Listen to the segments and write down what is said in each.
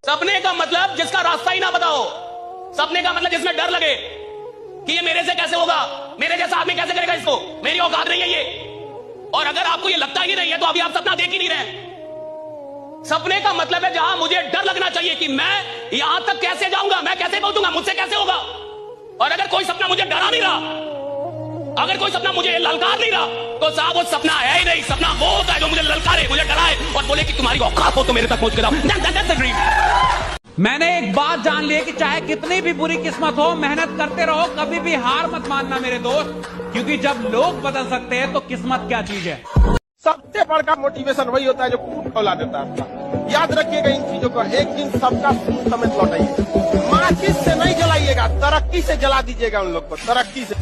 सपने का मतलब जिसका रास्ता ही ना बताओ, सपने का मतलब जिसमें डर लगे कि ये मेरे से कैसे होगा, मेरे जैसा आदमी कैसे करेगा इसको, मेरी औकात नहीं है ये। और अगर आपको ये लगता ही नहीं है तो अभी आप सपना देख ही नहीं रहे। सपने का मतलब है जहां मुझे डर लगना चाहिए कि मैं यहां तक कैसे जाऊंगा, मैं कैसे पहुंचूंगा, मुझसे कैसे होगा। और अगर कोई सपना मुझे डरा नहीं रहा, अगर कोई सपना मुझे ललकार नहीं रहा, तो साहब वो सपना है ही नहीं। सपना वो होता है जो मुझे ललकारे, मुझे डराए और बोले कि तुम्हारी औकात हो तो मेरे तक पहुंच के जाओ। मैंने एक बात जान ली है कि चाहे कितनी भी बुरी किस्मत हो, मेहनत करते रहो, कभी भी हार मत मानना मेरे दोस्त, क्योंकि जब लोग बदल सकते हैं तो किस्मत क्या चीज है। सबसे बड़ा मोटिवेशन वही होता है जो खून खौला देता है। याद रखिएगा इन चीजों को, एक दिन सबका खून समेत लौटाइएगा। माचिस से नहीं जलाइएगा, तरक्की से जला दीजिएगा उन लोग को, तरक्की से।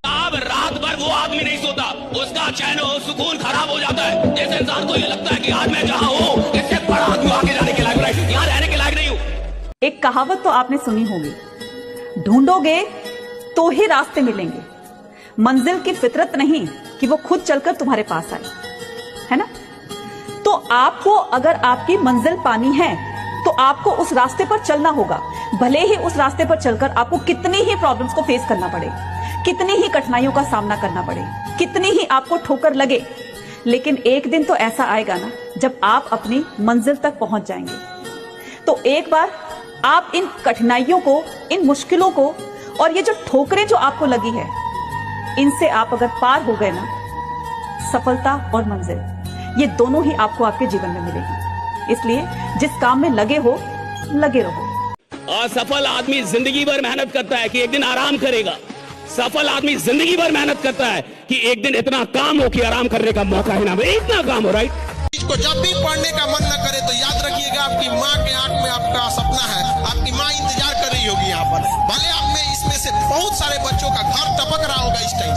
अब रात भर वो आदमी नहीं सोता, उसका चैन और सुकून खराब हो जाता है। जैसे इंसान को ये लगता है कि आज मैं जहाँ हूँ इससे बड़ा आदमी आगे जाने के लायक नहीं, यहाँ रहने के लायक नहीं हूँ। एक कहावत तो आपने सुनी होगी, ढूंढोगे तो ही रास्ते मिलेंगे, मंजिल की फितरत नहीं कि वो खुद चलकर तुम्हारे पास आए, है ना। तो आपको अगर आपकी मंजिल पानी है तो आपको उस रास्ते पर चलना होगा, भले ही उस रास्ते पर चलकर आपको कितनी ही प्रॉब्लम्स को फेस करना पड़े, कितनी ही कठिनाइयों का सामना करना पड़े, कितनी ही आपको ठोकर लगे, लेकिन एक दिन तो ऐसा आएगा ना जब आप अपनी मंजिल तक पहुंच जाएंगे। तो एक बार आप इन कठिनाइयों को, इन मुश्किलों को और ये जो ठोकरें जो आपको लगी है, इनसे आप अगर पार हो गए ना, सफलता और मंजिल ये दोनों ही आपको आपके जीवन में मिलेगी। इसलिए जिस काम में लगे हो, लगे रहो। असफल आदमी जिंदगी भर मेहनत करता है कि एक दिन आराम करेगा। सफल आदमी जिंदगी भर मेहनत करता है कि एक दिन इतना काम हो कि आराम करने का मौका ही ना मिले। इतना काम हो, राइट। इसको जब भी पढ़ने का मन न करे तो याद रखिएगा आपकी माँ के आंख में आपका सपना है, आपकी माँ इंतजार कर रही होगी यहाँ पर। भले आप में इसमें से बहुत सारे बच्चों का घर टपक रहा होगा, इस टाइम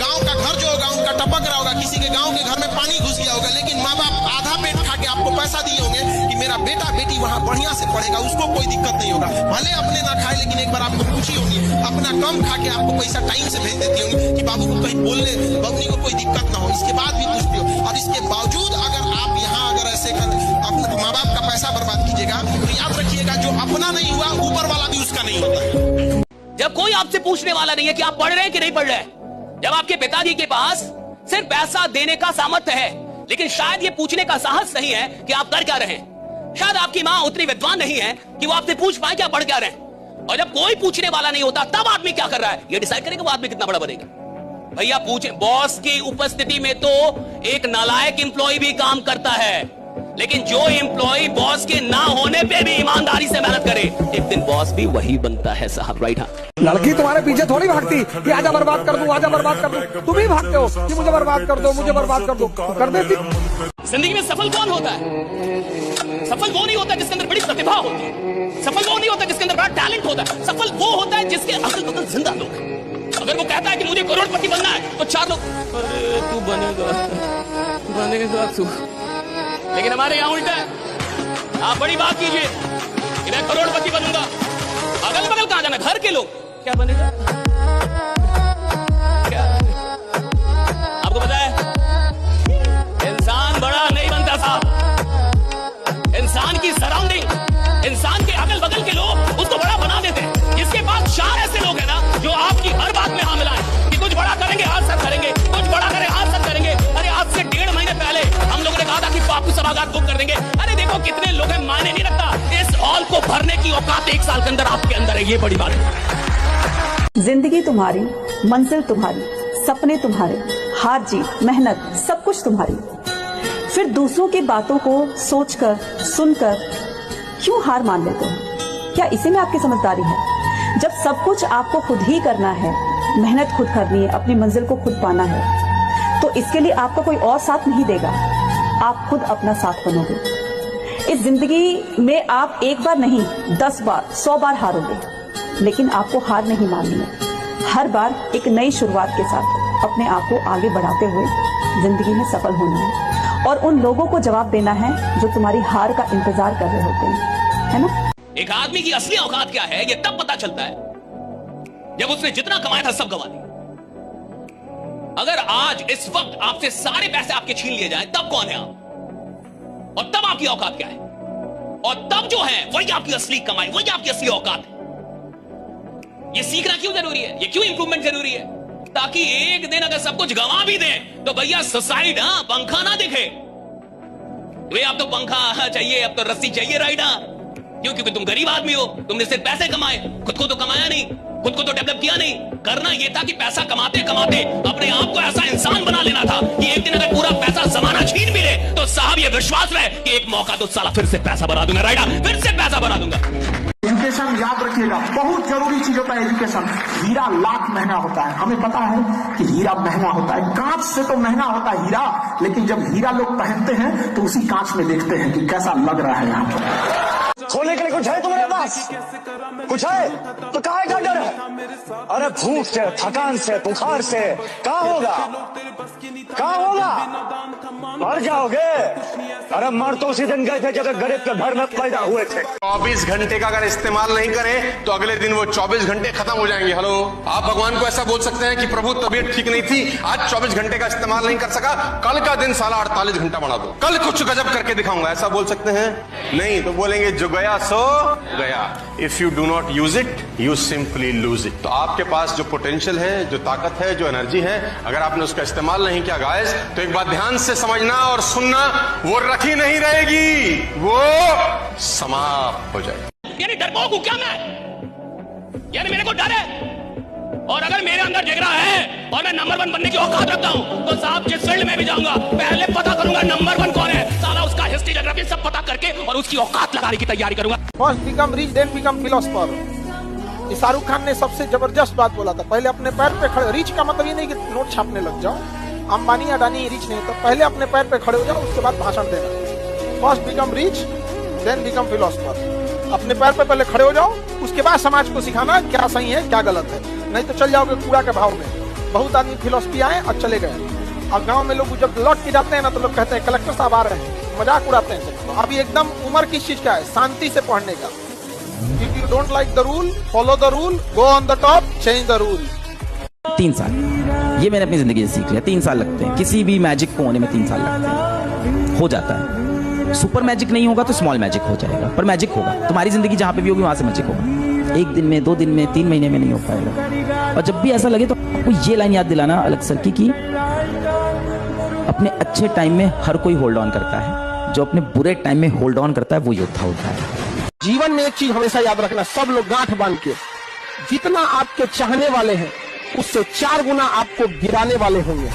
गांव का घर जो होगा उनका टपक रहा होगा, किसी के गांव के घर में पानी घुस गया होगा, लेकिन माँ बाप आधा पेट खा के आपको पैसा दिए होंगे कि मेरा बेटा बेटी वहाँ बढ़िया से पढ़ेगा, उसको कोई दिक्कत नहीं होगा। भले अपने ना खाए लेकिन एक बार आपको पूछी होगी, अपना कम खा के आपको पैसा टाइम से भेज देती होंगी कि बाबू को कहीं बोलने बबनी को कोई दिक्कत ना हो, इसके बाद भी पूछती हो। और इसके बावजूद अगर आप यहाँ अगर ऐसे कर अपने माँ बाप का पैसा बर्बाद कीजिएगा तो याद रखिएगा जो अपना नहीं हुआ ऊपर वाला भी उसका नहीं होता है। जब कोई आपसे पूछने वाला नहीं है कि आप पढ़ रहे हैं कि नहीं पढ़ रहे हैं, जब आपके पिताजी के पास सिर्फ पैसा देने का सामर्थ्य है लेकिन शायद ये पूछने का साहस नहीं है कि आप कर क्या रहे हैं, शायद आपकी माँ उतनी विद्वान नहीं है कि वो आपसे पूछ पाए कि आप पढ़ क्या रहे हैं, और जब कोई पूछने वाला नहीं होता तब आदमी क्या कर रहा है ये डिसाइड करेगा वो आदमी कितना बड़ा बनेगा। भैया पूछे, बॉस की उपस्थिति में तो एक नालायक एम्प्लॉय भी काम करता है, लेकिन जो एम्प्लॉय बॉस के ना होने पे भी ईमानदारी से मेहनत करे, एक दिन बॉस भी वही बनता है साहब, राइट। हाँ, लड़की तुम्हारे पीछे थोड़ी भागती कि आजा बर्बाद कर दूं, आजा बर्बाद कर दूं, तुम ही भागते हो कि मुझे बर्बाद कर दो, मुझे बर्बाद कर दो, तो कर देती। जिंदगी में सफल कौन होता है? सफल वो नहीं होता जिसके अंदर बड़ी प्रतिभा होती है, सफल वो नहीं होता जिसके अंदर बड़ा टैलेंट होता है, सफल वो होता है जिसके अगल बगल जिंदा लोग हैं। अगर वो कहता है कि मुझे करोड़पति बनना है तो चार लोग, अरे तू बनेगा तू, लेकिन हमारे यहाँ उल्टा है। आप बड़ी बात कीजिए कि मैं करोड़पति बनूंगा, अगल बगल कहां जाना, घर के लोग क्या बनेगा, क्या आपको पता है इंसान बड़ा नहीं बनता साहब, इंसान की सराउंडिंग, इंसान के अगल बगल के लोग उसको बड़ा बना देते हैं। जिसके पास चार ऐसे लोग हैं ना जो आपकी हर बात में हाँ मिलाएं कि कुछ बड़ा करेंगे आज सर करेंगे, कुछ बड़ा करें आज सर करेंगे। अरे आज से 1.5 महीने पहले हम लोगों ने कहा था कि बापू सभागार बुक कर देंगे, अरे देखो कितने लोग हैं, मायने नहीं रखता, इस हॉल को भरने की औकात 1 साल के अंदर आपके अंदर है, ये बड़ी बात है। जिंदगी तुम्हारी, मंजिल तुम्हारी, सपने तुम्हारे, हार जीत, मेहनत, सब कुछ तुम्हारी। फिर दूसरों की बातों को सोचकर, सुनकर क्यों हार मान लेते हो? क्या इसी में आपकी समझदारी है? जब सब कुछ आपको खुद ही करना है, मेहनत खुद करनी है, अपनी मंजिल को खुद पाना है, तो इसके लिए आपका कोई और साथ नहीं देगा, आप खुद अपना साथ बनोगे। इस जिंदगी में आप एक बार नहीं 10 बार 100 बार हारोगे, लेकिन आपको हार नहीं माननी है। हर बार एक नई शुरुआत के साथ अपने आप को आगे बढ़ाते हुए जिंदगी में सफल होना है और उन लोगों को जवाब देना है जो तुम्हारी हार का इंतजार कर रहे होते हैं, है ना। एक आदमी की असली औकात क्या है ये तब पता चलता है जब उसने जितना कमाया था सब गंवा दिया। अगर आज इस वक्त आपसे सारे पैसे आपके छीन लिए जाएं तब कौन है आप, और तब आपकी औकात क्या है? और तब जो है वही आपकी असली कमाई, वही आपकी असली औकात है। ये सीखना क्यों जरूरी है, ये क्यों इंप्रूवमेंट जरूरी है? ताकि एक दिन अगर सब कुछ गंवा भी दे तो भैया सुसाइड, पंखा ना दिखे। वे अब तो पंखा चाहिए, अब तो रस्सी चाहिए राइट। क्यों? क्योंकि तुम गरीब आदमी हो, तुमने सिर्फ पैसे कमाए, खुद को तो कमाया नहीं, खुद को तो डेवलप किया नहीं। करना यह था कि पैसा कमाते कमाते अपने आप को ऐसा इंसान बना लेना था कि एक दिन अगर पूरा पैसा जमाना छीन भी ले तो साहब ये विश्वास रहे कि एक मौका तो साला फिर से पैसा बना दूंगा राइट, फिर से पैसा बना दूंगा। एजुकेशन याद रखिएगा, बहुत जरूरी चीज होता है एजुकेशन। हीरा लाख महंगा होता है, हमें पता है कि हीरा महंगा होता है, कांच से तो महंगा होता है हीरा, लेकिन जब हीरा लोग पहनते हैं तो उसी कांच में देखते हैं कि कैसा लग रहा है यहाँ पर। खोने के लिए कुछ है तुम्हारे पास? कुछ है तो काहे का डर है? अरे भूख से, थकान से, बुखार से क्या होगा? क्या होगा? मर जाओगे। अरे मर तो उसी दिन गए थे जब गरीब के घर में पैदा हुए थे। 24 घंटे का अगर इस्तेमाल नहीं करें तो अगले दिन वो 24 घंटे खत्म हो जाएंगे। हेलो, आप भगवान को ऐसा बोल सकते हैं कि प्रभु तबीयत ठीक नहीं थी, आज 24 घंटे का इस्तेमाल नहीं कर सका, कल का दिन साला 48 घंटा बना दो, कल कुछ गजब करके दिखाऊंगा, ऐसा बोल सकते हैं? नहीं, तो बोलेंगे जो गया सो गया। If you do not use it you simply lose it. तो आपके पास जो पोटेंशियल है, जो ताकत है, जो एनर्जी है, अगर आपने उसका इस्तेमाल नहीं किया गाइस, तो एक बात ध्यान से समझना और सुनना, वो रखी नहीं रहेगी, वो समाप्त हो जाएगी। यानी डरपोक हूं क्या मैं? यानी मेरे को डर है? और अगर मेरे अंदर जिगरा है और मैं नंबर 1 बनने की औकात रखता हूं तो साहब जिस फील्ड में भी जाऊंगा पहले पता करूंगा नंबर 1 कौन है, साला उसका हिस्ट्री ज्योग्राफी सब पता करके और उसकी औकात लगाने की तैयारी करूंगा। First become rich then become philosopher. Shahrukh Khan ने सबसे जबरदस्त बात बोला था, पहले अपने पैर पे खड़े। रिच का मतलब ये नहीं कि नोट छापने लग जाओ, अंबानी अडानी रिच नहीं, तो पहले अपने पैर पे खड़े हो जाओ, उसके बाद भाषण देना। First become rich then become philosopher. अपने पैर पे पहले खड़े हो जाओ, उसके बाद समाज को सिखाना क्या सही है क्या गलत है, नहीं तो चल जाओगे कूड़ा के भाव में। बहुत आदमी फिलोसफी आए और चले गए, और गांव में लोग जब लौट के जाते हैं ना तो लोग कहते हैं कलेक्टर साहब आ रहे हैं, मजाक उड़ाते हैं। तो अभी एकदम उम्र किस चीज का है? शांति से पढ़ने का। If you don't like the rule, follow the rule, go on the top, change the rule। 3 साल, ये मैंने अपनी जिंदगी से सीख लिया। 3 साल लगते हैं किसी भी मैजिक को होने में, 3 साल लगते हैं, हो जाता है। सुपर मैजिक नहीं होगा तो स्मॉल मैजिक हो जाएगा, पर मैजिक होगा। तुम्हारी जिंदगी जहां पे भी होगी वहां से मैजिक होगा। 1 दिन में, 2 दिन में, 3 महीने में नहीं हो पाएगा। और जब भी ऐसा लगे तो आपको ये लाइन याद दिलाना अलग सर की अपने अच्छे टाइम में हर कोई होल्ड ऑन करता है, जो अपने बुरे टाइम में होल्ड ऑन करता है वो योद्धा होता है। जीवन में एक चीज हमेशा याद रखना, सब लोग गांठ बांध के, जितना आपके चाहने वाले हैं उससे 4 गुना आपको गिराने वाले होंगे।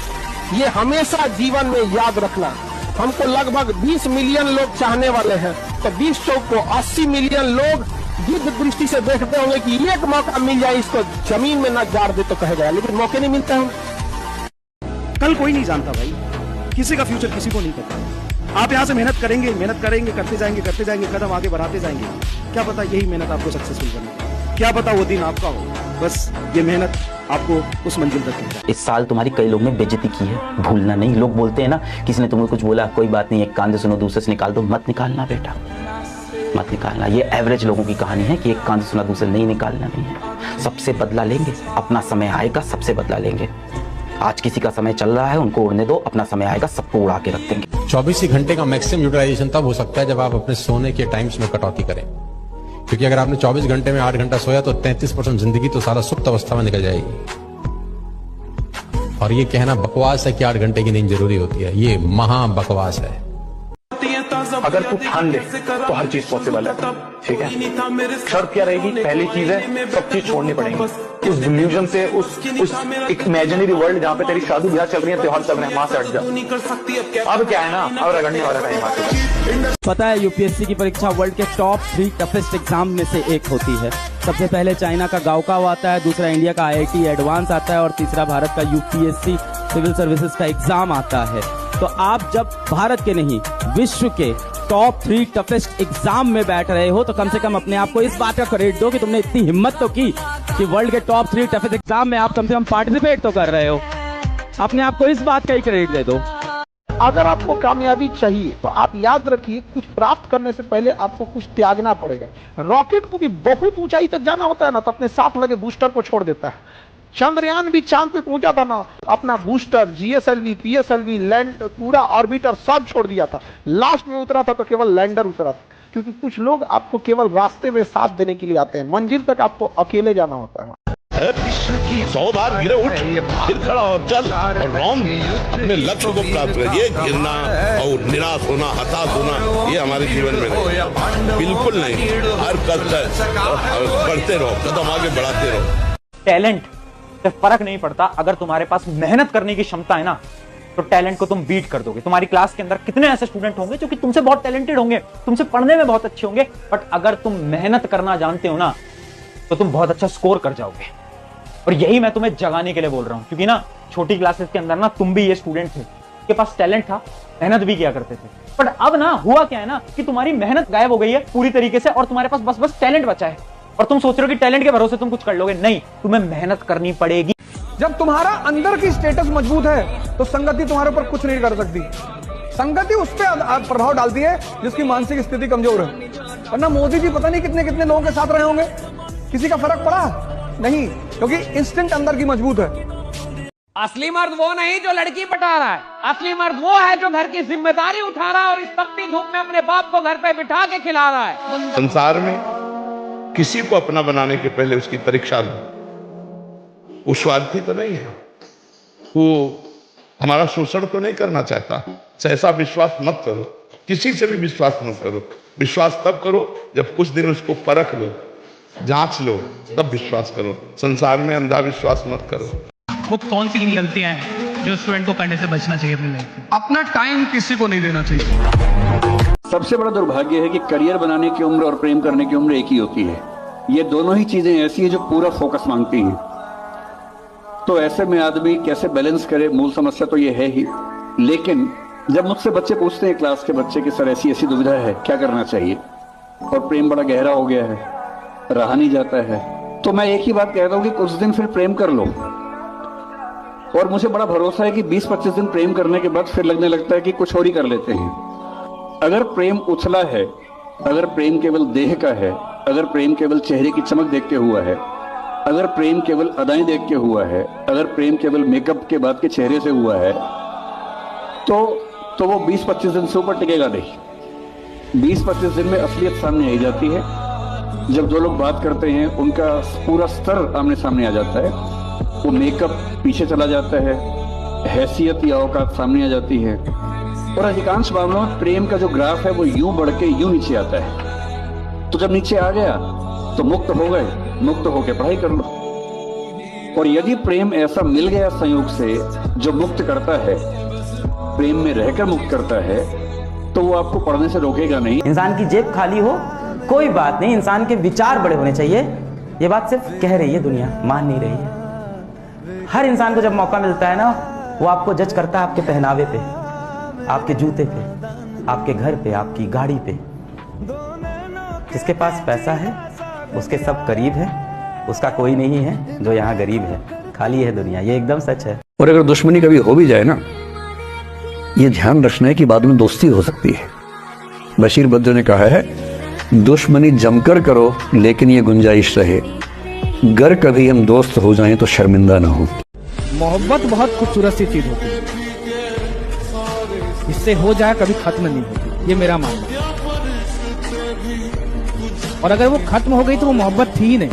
ये हमेशा जीवन में याद रखना। हमको लगभग 20 मिलियन लोग चाहने वाले हैं, तो 20 चौक को 80 मिलियन लोग युद्ध दृष्टि से देखते होंगे कि एक मौका मिल जाए इसको जमीन में न गाड़ दे तो कहेगा, लेकिन मौके नहीं मिलते हैं। कल कोई नहीं जानता भाई, किसी का फ्यूचर किसी को नहीं पता। आप यहाँ से मेहनत करेंगे, करते जाएंगे, कदम आगे बढ़ाते जाएंगे। क्या पता यही मेहनत आपको सक्सेसफुल बने, क्या पता वो दिन आपका हो। बस ये मेहनत आपको उस मंजिल तक ले जाए। इस साल तुम्हारी कई लोग ने बेइज्जती की है, भूलना नहीं। लोग बोलते हैं ना, किसी ने तुम्हें कुछ बोला, कोई बात नहीं, एक कान से सुनो दूसरे से निकाल दो, मत निकालना बेटा, मत निकालना। ये एवरेज लोगों की कहानी है कि एक कान से सुना दूसरे नहीं निकालना नहीं है। सबसे बदला लेंगे, अपना समय आएगा, सबसे बदला लेंगे। आज किसी का समय चल रहा है, उनको उड़ने दो, अपना समय आएगा, सबको उड़ा के रख देंगे। 24 ही घंटे का मैक्सिमम यूटिलाइजेशन तब हो सकता है जब आप अपने सोने के टाइम्स में कटौती करें, क्योंकि अगर आपने 24 घंटे में 8 घंटा सोया तो 33% जिंदगी तो सारा सुप्त अवस्था में निकल जाएगी। और ये कहना बकवास है कि 8 घंटे की नींद जरूरी होती है, ये महा बकवास है। अगर तू ठान ले तो हर चीज पॉसिबल है, ठीक है? शर्त क्या रहेगी? पहली चीज है सब चीज छोड़नी पड़ेगी। उस डिल्यूजन से, उस एक इमेजिनरी वर्ल्ड जहाँ पे तेरी शादी ब्याह चल रही है, त्योहार चल रहे हैं, वहां से हट जा। अब क्या है ना, अब रगड़ने वाला टाइम आ चुका है। पता है यूपीएससी की परीक्षा वर्ल्ड के टॉप 3 टफेस्ट एग्जाम में से एक होती है। सबसे पहले चाइना का गाओकाव आता है, दूसरा इंडिया का IIT एडवांस आता है और तीसरा भारत का यूपीएससी सिविल सर्विसेज का एग्जाम आता है। तो आप जब भारत के नहीं विश्व के टॉप 3 टफेस्ट एग्जाम में बैठ रहे हो तो कम से कम अपने आप को इस बात का क्रेडिट दो कि तुमने इतनी हिम्मत तो की कि वर्ल्ड के टॉप 3 टफेस्ट एग्जाम में आप कम से कम पार्टिसिपेट तो कर रहे हो। अपने आप को इस बात का ही क्रेडिट दे दो। अगर आपको कामयाबी चाहिए तो आप याद रखिए, कुछ प्राप्त करने से पहले आपको कुछ त्यागना पड़ेगा। रॉकेट को भी बहुत ऊंचाई तक जाना होता है ना, तो अपने साथ लगे बूस्टर को छोड़ देता है। चंद्रयान भी चांद पे पहुंचा था ना, अपना बूस्टर, GSLV, PSLV, लैंड, पूरा ऑर्बिटर सब छोड़ दिया था। लास्ट में उतरा था तो केवल लैंडर उतरा था, क्योंकि कुछ लोग आपको केवल रास्ते में साथ देने के लिए आते हैं, मंजिल तक आपको अकेले जाना होता है। 100 बार गिरे उठ, फिर खड़ा हो, चल और रॉन्ग अपने लक्ष्य को प्राप्त कर। ये गिरना और निराश होना, हताश होना, ये हमारे जीवन में नहीं, बिल्कुल नहीं। हर कष्ट बढ़ते रहो, कदम आगे बढ़ाते रहो। टैलेंट से फर्क नहीं पड़ता, अगर तुम्हारे पास मेहनत करने की क्षमता है ना तो टैलेंट को तुम बीट कर दोगे। तुम्हारी क्लास के अंदर कितने ऐसे स्टूडेंट होंगे जो कि तुमसे बहुत टैलेंटेड होंगे, तुमसे पढ़ने में बहुत अच्छे होंगे, बट अगर तुम मेहनत करना जानते हो ना तो तुम बहुत अच्छा स्कोर कर जाओगे। और यही मैं तुम्हें जगाने के लिए बोल रहा हूं, क्योंकि ना छोटी क्लासेस के अंदर ना तुम भी ये स्टूडेंट थे, के पास टैलेंट था, मेहनत भी किया करते थे, बट अब ना हुआ क्या है ना कि तुम्हारी मेहनत गायब हो गई है पूरी तरीके से और तुम्हारे पास बस टैलेंट बचा है। और तुम सोच रहे हो कि टैलेंट के भरोसे तुम कुछ कर लोगे, नहीं, तुम्हें मेहनत करनी पड़ेगी। जब तुम्हारा अंदर की स्टेटस मजबूत है तो संगति तुम्हारे ऊपर कुछ नहीं कर सकती। संगति उस पर प्रभाव डालती है जिसकी मानसिक स्थिति कमजोर है। वरना मोदी जी पता नहीं कितने कितने लोगों के साथ रहे होंगे, किसी का फर्क पड़ा नहीं, क्योंकि इंस्टिंक्ट अंदर की मजबूत है। असली मर्द वो नहीं जो लड़की पटा रहा है, असली मर्द वो है जो घर की जिम्मेदारी उठा रहा है और इस तपती धूप में अपने बाप को घर पे बिठा के खिला रहा है। संसार में किसी को अपना बनाने के पहले उसकी परीक्षा लो। वो स्वार्थी तो नहीं है, वो हमारा शोषण तो नहीं करना चाहता। ऐसा विश्वास मत करो, किसी से भी विश्वास मत करो। विश्वास तब करो जब कुछ दिन उसको परख लो, जांच लो, तब विश्वास करो। संसार में अंधा विश्वास मत करो। वो कौन सी गलतियां हैं जो स्टूडेंट को करने से बचना चाहिए अपनी लाइफ में? अपना टाइम किसी को नहीं देना चाहिए। सबसे बड़ा दुर्भाग्य है कि करियर बनाने की उम्र और प्रेम करने की उम्र एक ही होती है। ये दोनों ही चीजें ऐसी है जो पूरा फोकस मांगती हैं। तो ऐसे में आदमी कैसे बैलेंस करे, मूल समस्या तो ये है ही। लेकिन जब मुझसे बच्चे पूछते हैं, क्लास के बच्चे, कि सर ऐसी ऐसी दुविधा है, क्या करना चाहिए, और प्रेम बड़ा गहरा हो गया है, रहा नहीं जाता है, तो मैं एक ही बात कहता हूं कि कुछ दिन फिर प्रेम कर लो। और मुझे बड़ा भरोसा है कि 20-25 दिन प्रेम करने के बाद फिर लगने लगता है कि कुछ और ही कर लेते हैं। अगर प्रेम उछला है, अगर प्रेम केवल देह का है, अगर प्रेम केवल चेहरे की चमक देख के हुआ है, अगर प्रेम केवल अदाएं देख के हुआ है, अगर प्रेम केवल मेकअप के बाद के चेहरे से हुआ है, तो वो 20-25 दिन से ऊपर टिकेगा नहीं। 20-25 दिन में असलियत सामने आ जाती है। जब दो लोग बात करते हैं, उनका पूरा स्तर आमने सामने आ जाता है। वो मेकअप पीछे चला जाता है, हैसियत या औकात सामने आ जाती है, और अधिकांश मामलों में प्रेम का जो ग्राफ है वो यूं बढ़ के यूं नीचे आता है। तो जब नीचे आ गया तो मुक्त हो गए, मुक्त होकर पढ़ाई कर लो। और यदि प्रेम ऐसा मिल गया संयोग से जो मुक्त करता है, प्रेम में रहकर मुक्त करता है, तो वो आपको पढ़ने से रोकेगा नहीं। इंसान की जेब खाली हो कोई बात नहीं, इंसान के विचार बड़े होने चाहिए। ये बात सिर्फ कह रही है दुनिया, मान नहीं रही है। हर इंसान को जब मौका मिलता है ना, वो आपको जज करता है आपके पहनावे पे, आपके जूते पे, आपके घर पे, आपकी गाड़ी पे। जिसके पास पैसा है उसके सब करीब है, उसका कोई नहीं है जो यहाँ गरीब है। खाली है दुनिया, ये एकदम सच है। और अगर दुश्मनी कभी हो भी जाए ना, ये ध्यान रखना है कि बाद में दोस्ती हो सकती है। बशीर बद्र ने कहा है, दुश्मनी जमकर करो लेकिन ये गुंजाइश रहे, गर कभी हम दोस्त हो जाएं तो शर्मिंदा ना हो। मोहब्बत बहुत खूबसूरत सी चीज होती है, इससे हो जाए कभी खत्म नहीं होती, ये मेरा मानना है। और अगर वो खत्म हो गई तो वो मोहब्बत थी ही नहीं,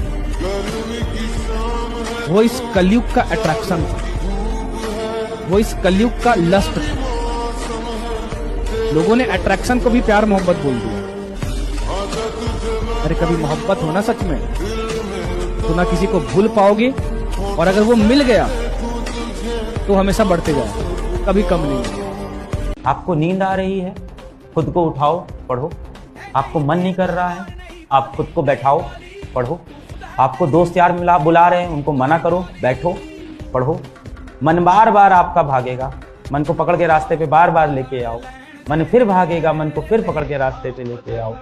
वो इस कलयुग का अट्रैक्शन था, वो इस कलयुग का लस्ट था। लोगों ने अट्रैक्शन को भी प्यार मोहब्बत बोल दिया। अरे कभी मोहब्बत हो ना सच में, तो ना किसी को भूल पाओगे, और अगर वो मिल गया तो हमेशा बढ़ते जाओ, कभी कम नहीं। आपको नींद आ रही है, खुद को उठाओ, पढ़ो। आपको मन नहीं कर रहा है, आप खुद को बैठाओ, पढ़ो। आपको दोस्त यार बुला रहे हैं, उनको मना करो, बैठो, पढ़ो। मन बार बार आपका भागेगा, मन को पकड़ के रास्ते पे बार बार लेके आओ। मन फिर भागेगा, मन को फिर पकड़ के रास्ते पे लेके आओ।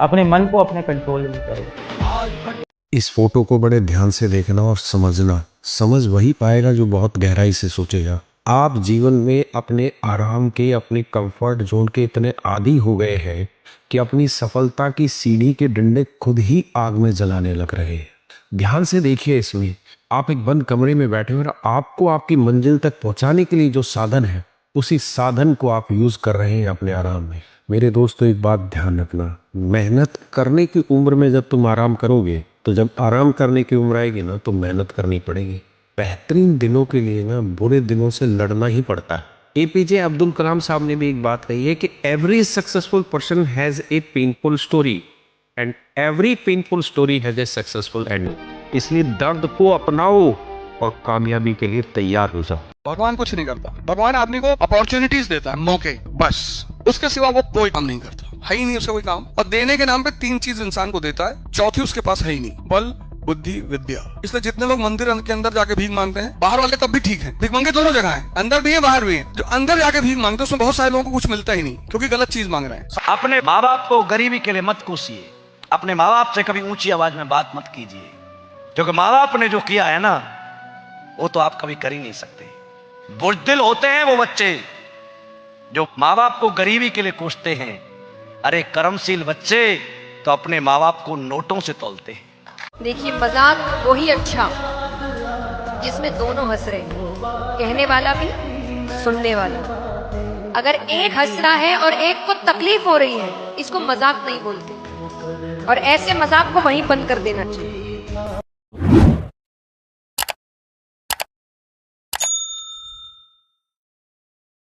अपने मन को अपने कंट्रोल में करो। इस फोटो को बड़े ध्यान से देखना और समझना। समझ वही पाएगा जो बहुत गहराई से सोचेगा। आप जीवन में अपने आराम के, अपने कंफर्ट जोन के इतने आदी हो गए हैं कि अपनी सफलता की सीढ़ी के डंडे खुद ही आग में जलाने लग रहे हैं। ध्यान से देखिए, इसमें आप एक बंद कमरे में बैठे हुए, आपको आपकी मंजिल तक पहुंचाने के लिए जो साधन है, उसी साधन को आप यूज कर रहे हैं अपने आराम में। मेरे दोस्तों एक बात ध्यान रखना, मेहनत करने की उम्र में जब तुम आराम करोगे तो जब आराम करने की उम्र आएगी ना तो मेहनत करनी पड़ेगी। बेहतरीन दिनों के लिए ना बुरे दिनों से लड़ना ही पड़ता है। एपीजे अब्दुल कलाम साहब ने भी एक बात कही है कि every successful person has a painful story and every painful story has a successful and. इसलिए दर्द को अपनाओ और कामयाबी के लिए तैयार हो जाओ। भगवान कुछ नहीं करता, भगवान आदमी को अपॉर्चुनिटीज देता है, मौके, बस। उसके सिवा वो कोई काम नहीं करता, है ही नहीं उसका कोई काम। और देने के नाम पे 3 चीज इंसान को देता है, चौथी उसके पास है ही नहीं, बल, बुद्धि, विद्या। इसलिए जितने लोग मंदिर के अंदर जाके भीख मांगते हैं, बाहर वाले तब भी ठीक है, भीख मांगे दोनों जगह है, अंदर भी है बाहर भी है। जो अंदर जाके भीख मांगते हैं उसमें बहुत सारे लोगों को कुछ मिलता ही नहीं, क्योंकि गलत चीज मांग रहे हैं। अपने माँ बाप को गरीबी के लिए मत कोसिए, अपने माँ बाप से कभी ऊंची आवाज में बात मत कीजिए, क्योंकि माँ बाप ने जो किया है ना वो तो आप कभी कर ही नहीं सकते। बुज़दिल होते हैं वो बच्चे जो माँ बाप को गरीबी के लिए कोसते हैं। अरे कर्मशील बच्चे तो अपने माँ बाप को नोटों से तोलते हैं। देखिए, मजाक वही अच्छा जिसमें दोनों हंस रहे हैं, कहने वाला भी सुनने वाला। अगर एक हंस रहा है और एक को तकलीफ हो रही है, इसको मजाक नहीं बोलते, और ऐसे मजाक को वहीं बंद कर देना चाहिए।